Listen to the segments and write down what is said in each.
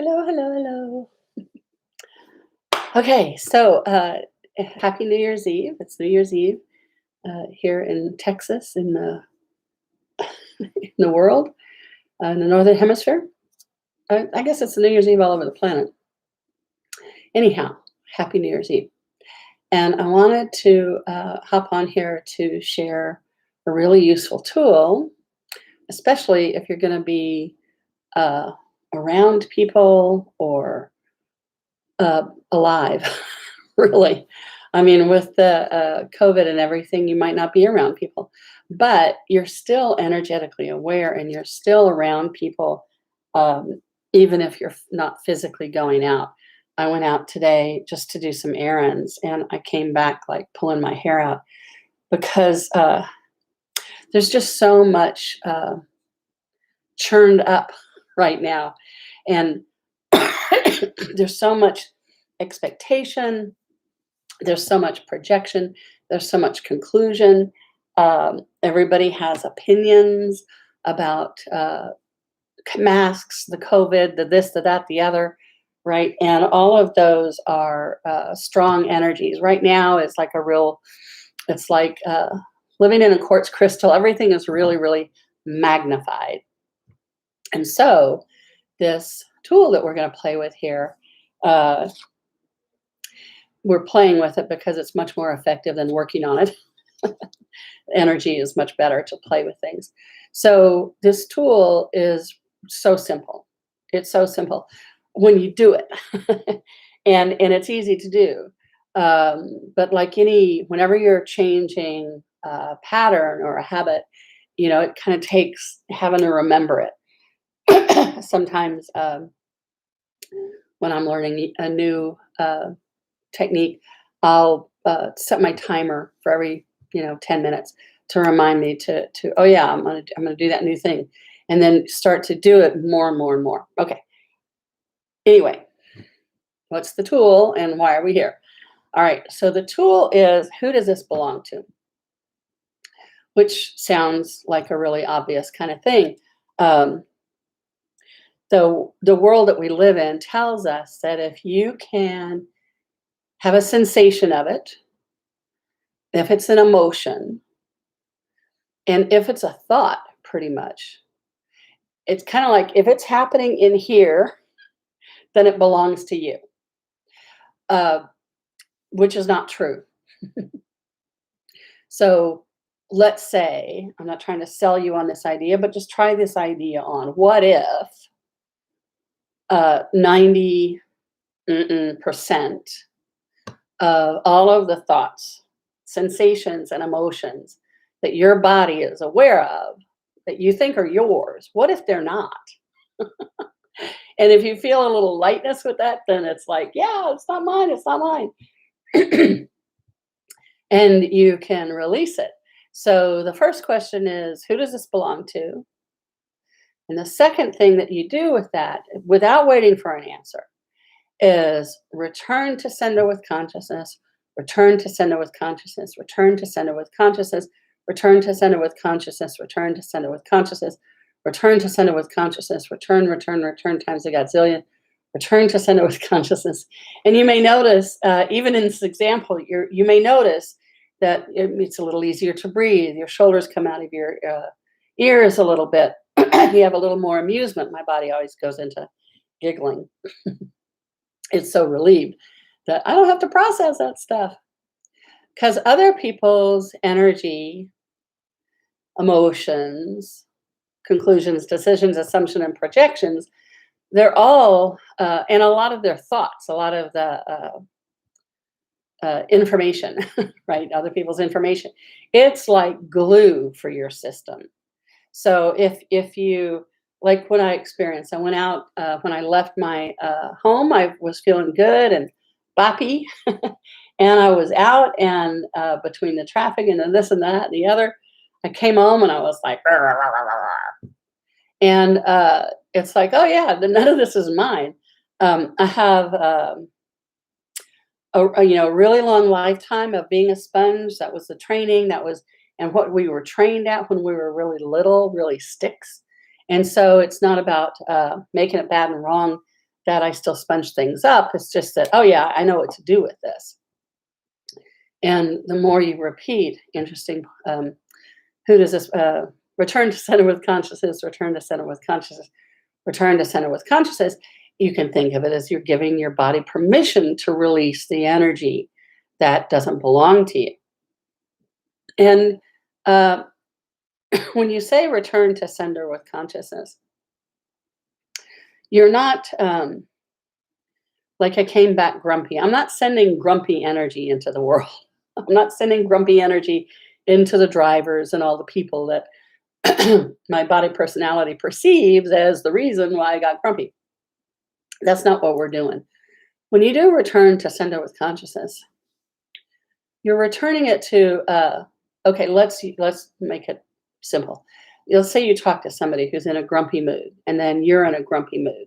Hello, hello, hello. Okay, so happy New Year's Eve. It's New Year's Eve here in Texas, in the in the world, in the northern hemisphere. I guess it's New Year's Eve all over the planet. Anyhow, happy New Year's Eve. And I wanted to hop on here to share a really useful tool, especially if you're going to be uh, around people or alive, really. I mean, with the COVID and everything, you might not be around people, but you're still energetically aware and you're still around people, um, even if you're not physically going out. I went out today just to do some errands and I came back like pulling my hair out because there's just so much churned up right now. And there's so much expectation, there's so much projection, there's so much conclusion. Everybody has opinions about masks, the COVID, the this, the that, the other, right? And all of those are strong energies. Right now, it's like living in a quartz crystal. Everything is really, really magnified. And so, this tool that we're going to play with here, uh, we're playing with it because it's much more effective than working on it. Energy is much better to play with things. So this tool is so simple. It's so simple when you do it, and it's easy to do. But like whenever you're changing a pattern or a habit, it kind of takes having to remember it. Sometimes when I'm learning a new technique, I'll set my timer for every 10 minutes to remind me to oh yeah, I'm gonna do that new thing, and then start to do it more and more and more. Okay. Anyway, what's the tool and why are we here? All right. So the tool is, who does this belong to? Which sounds like a really obvious kind of thing. Um, the world that we live in tells us that if you can have a sensation of it, if it's an emotion, and if it's a thought, pretty much, it's kind of like if it's happening in here, then it belongs to you, uh, which is not true. So let's say, I'm not trying to sell you on this idea, but just try this idea on. What if 90% of all of the thoughts, sensations, and emotions that your body is aware of that you think are yours, what if they're not? And if you feel a little lightness with that, then it's like, yeah, it's not mine, it's not mine. And you can release it. So the first question is, who does this belong to? And the second thing that you do with that, without waiting for an answer, is return to sender with consciousness, return to sender with consciousness, return to sender with consciousness, return to sender with consciousness, return to sender with consciousness, return to sender with consciousness, return times a godzillion, return to sender with consciousness. And you may notice, even in this example, you may notice that it's a little easier to breathe. Your shoulders come out of your ears a little bit. You have a little more amusement. My body always goes into giggling. It's so relieved that I don't have to process that stuff, because other people's energy, emotions, conclusions, decisions, assumption, and projections, they're all, and a lot of their thoughts, a lot of the information, right? Other people's information. It's like glue for your system. So if you, like when I experienced, I went out, when I left my home, I was feeling good and boppy. And I was out, and between the traffic and the this and that and the other, I came home and I was like, "Rah, rah, rah, rah, rah." And it's like, oh yeah, none of this is mine. I have a really long lifetime of being a sponge. That was the training. That was, and what we were trained at when we were really little really sticks. And so it's not about making it bad and wrong. that I still sponge things up. It's just that, oh yeah, I know what to do with this. And the more you repeat, interesting, who does this, return to center with consciousness, return to center with consciousness, return to center with consciousness, you can think of it as you're giving your body permission to release the energy that doesn't belong to you. And uh, when you say return to sender with consciousness, you're not like I came back grumpy. I'm not sending grumpy energy into the world. I'm not sending grumpy energy into the drivers and all the people that my body personality perceives as the reason why I got grumpy. That's not what we're doing. When you do return to sender with consciousness, you're returning it to okay, let's make it simple. You'll say you talk to somebody who's in a grumpy mood, and then you're in a grumpy mood,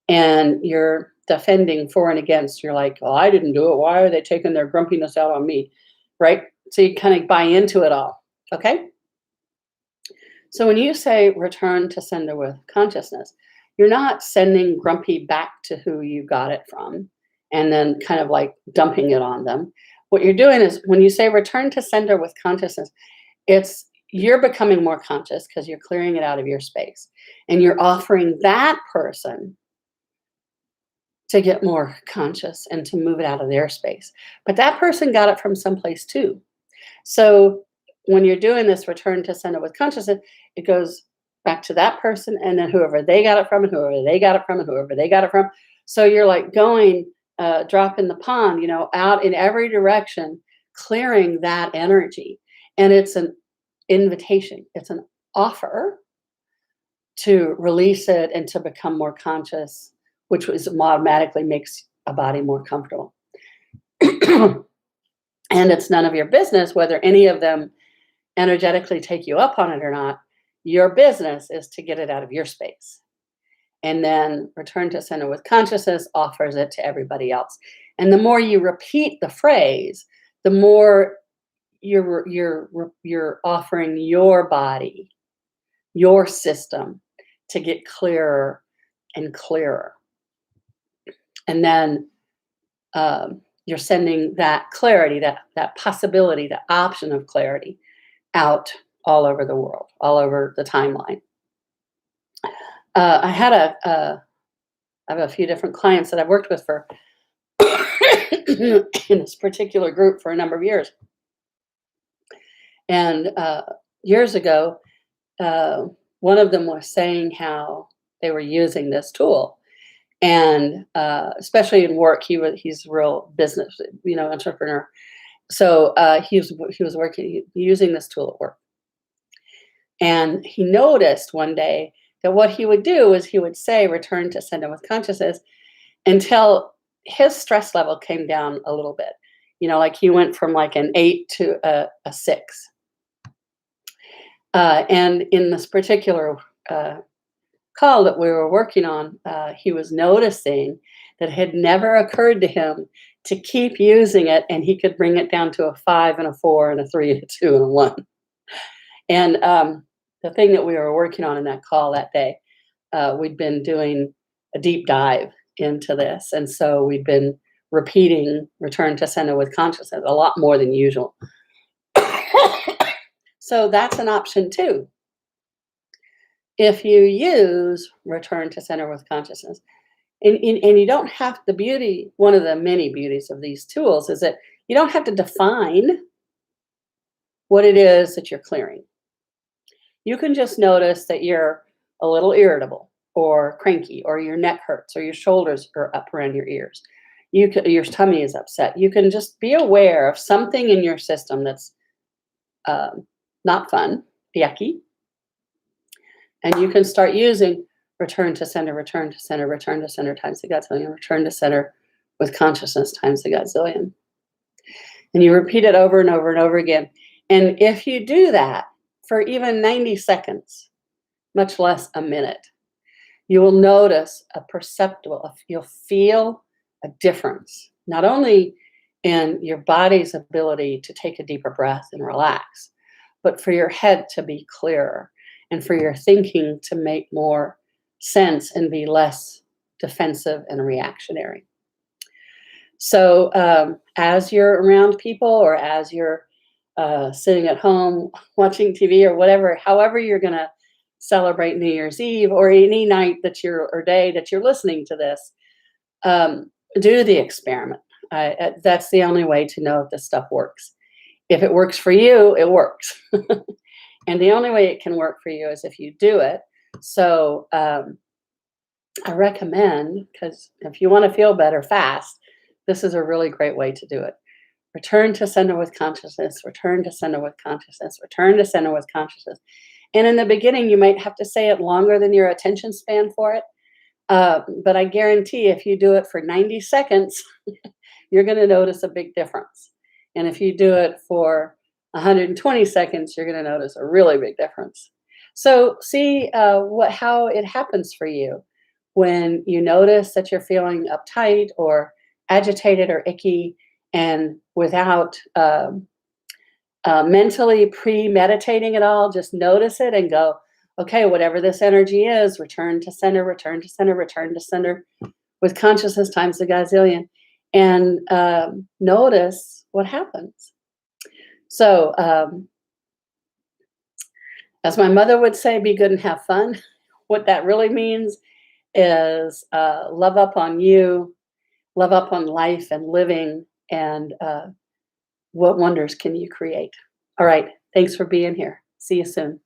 and you're defending for and against. You're like, oh, I didn't do it. Why are they taking their grumpiness out on me? Right? So you kind of buy into it all. Okay? So when you say return to sender with consciousness, you're not sending grumpy back to who you got it from and then kind of like dumping it on them. What you're doing is when you say return to sender with consciousness, it's you're becoming more conscious because you're clearing it out of your space and you're offering that person to get more conscious and to move it out of their space. But that person got it from someplace too. So when you're doing this return to center with consciousness, it goes back to that person and then whoever they got it from and whoever they got it from and whoever they got it from. So you're like going, drop in the pond, out in every direction, clearing that energy. And it's an invitation. It's an offer to release it and to become more conscious, which automatically makes a body more comfortable. And it's none of your business whether any of them energetically take you up on it or not. Your business is to get it out of your space. And then return to center with consciousness offers it to everybody else. And the more you repeat the phrase, the more you're offering your body, your system to get clearer and clearer. And then you're sending that clarity, that possibility, the option of clarity out all over the world, all over the timeline. I have a few different clients that I've worked with for in this particular group for a number of years. And years ago, one of them was saying how they were using this tool, and especially in work, he's a real business, entrepreneur. So he was working using this tool at work, and he noticed one day that what he would do is he would say, "Return to sender with consciousness," until his stress level came down a little bit. Like he went from like an 8 to a 6. And in this particular call that we were working on, he was noticing that it had never occurred to him to keep using it, and he could bring it down to a 5 and a 4 and a 3 and a 2 and a 1. And the thing that we were working on in that call that day, we'd been doing a deep dive into this, and so we'd been repeating return to center with consciousness a lot more than usual. So that's an option too. If you use return to center with consciousness, and you don't have the beauty, one of the many beauties of these tools is that you don't have to define what it is that you're clearing. You can just notice that you're a little irritable or cranky, or your neck hurts, or your shoulders are up around your ears. Your tummy is upset. You can just be aware of something in your system that's not fun, yucky, and you can start using return to center, return to center, return to center times the gazillion, return to center with consciousness times the gazillion. And you repeat it over and over and over again. And if you do that for even 90 seconds, much less a minute, you will notice you'll feel a difference, not only in your body's ability to take a deeper breath and relax, but for your head to be clearer and for your thinking to make more sense and be less defensive and reactionary. So as you're around people or as you're sitting at home watching TV or whatever, however you're going to celebrate New Year's Eve or any night that you're or day that you're listening to this, do the experiment. That's the only way to know if this stuff works. If it works for you, it works. And the only way it can work for you is if you do it. So I recommend, because if you want to feel better fast, this is a really great way to do it. Return to center with consciousness, return to center with consciousness, return to center with consciousness. And in the beginning, you might have to say it longer than your attention span for it. But I guarantee if you do it for 90 seconds, you're going to notice a big difference. And if you do it for 120 seconds, you're going to notice a really big difference. So see how it happens for you when you notice that you're feeling uptight or agitated or icky, and without mentally premeditating it all, just notice it and go, okay, whatever this energy is, return to center, return to center, return to center with consciousness times a gazillion, and notice what happens. So, as my mother would say, be good and have fun. What that really means is love up on you, love up on life and living, and what wonders can you create? All right. Thanks for being here. See you soon.